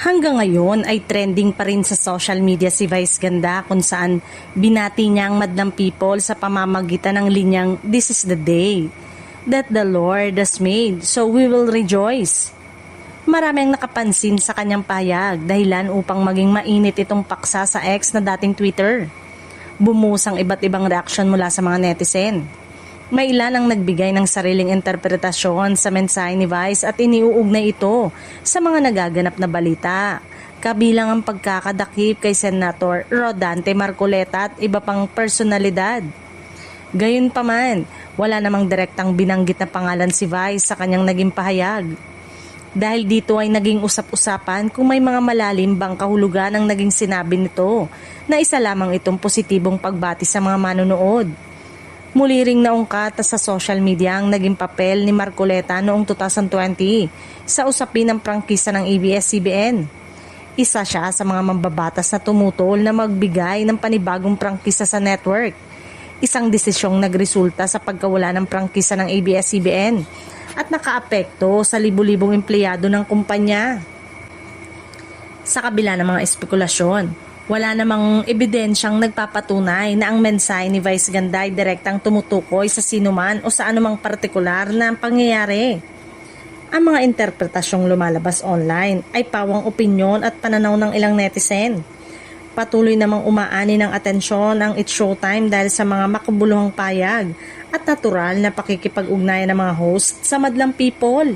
Hanggang ngayon ay trending pa rin sa social media si Vice Ganda kung saan binati niya ang madlang people sa pamamagitan ng linyang "This is the day that the Lord has made, so we will rejoice." Marami ang nakapansin sa kanyang pahayag dahilan upang maging mainit itong paksa sa X na dating Twitter. Bumusang iba't ibang reaksyon mula sa mga netizen. May ilan ang nagbigay ng sariling interpretasyon sa mensahe ni Vice at iniuugnay ito sa mga nagaganap na balita, kabilang ang pagkakadakip kay Senator Rodante Marcoleta at iba pang personalidad. Gayunpaman, wala namang direktang binanggit na pangalan si Vice sa kanyang naging pahayag. Dahil dito ay naging usap-usapan kung may mga malalim bang kahulugan ang naging sinabi nito na isa lamang itong positibong pagbati sa mga manonood. Muli ring naungkat sa social media ang naging papel ni Marcoleta noong 2020 sa usapin ng prangkisa ng ABS-CBN. Isa siya sa mga mambabatas na tumutol na magbigay ng panibagong prangkisa sa network. Isang desisyong nagresulta sa pagkawala ng prangkisa ng ABS-CBN at nakaapekto sa libu-libong empleyado ng kumpanya. Sa kabila ng mga espekulasyon, wala namang ebidensyang nagpapatunay na ang mensahe ni Vice Ganda ay direktang tumutukoy sa sinuman o sa anumang partikular na pangyayari. Ang mga interpretasyong lumalabas online ay pawang opinyon at pananaw ng ilang netizen. Patuloy namang umaani ng atensyon ang It's Showtime dahil sa mga makabuluhang payag at natural na pakikipag-ugnayan ng mga host sa madlang people.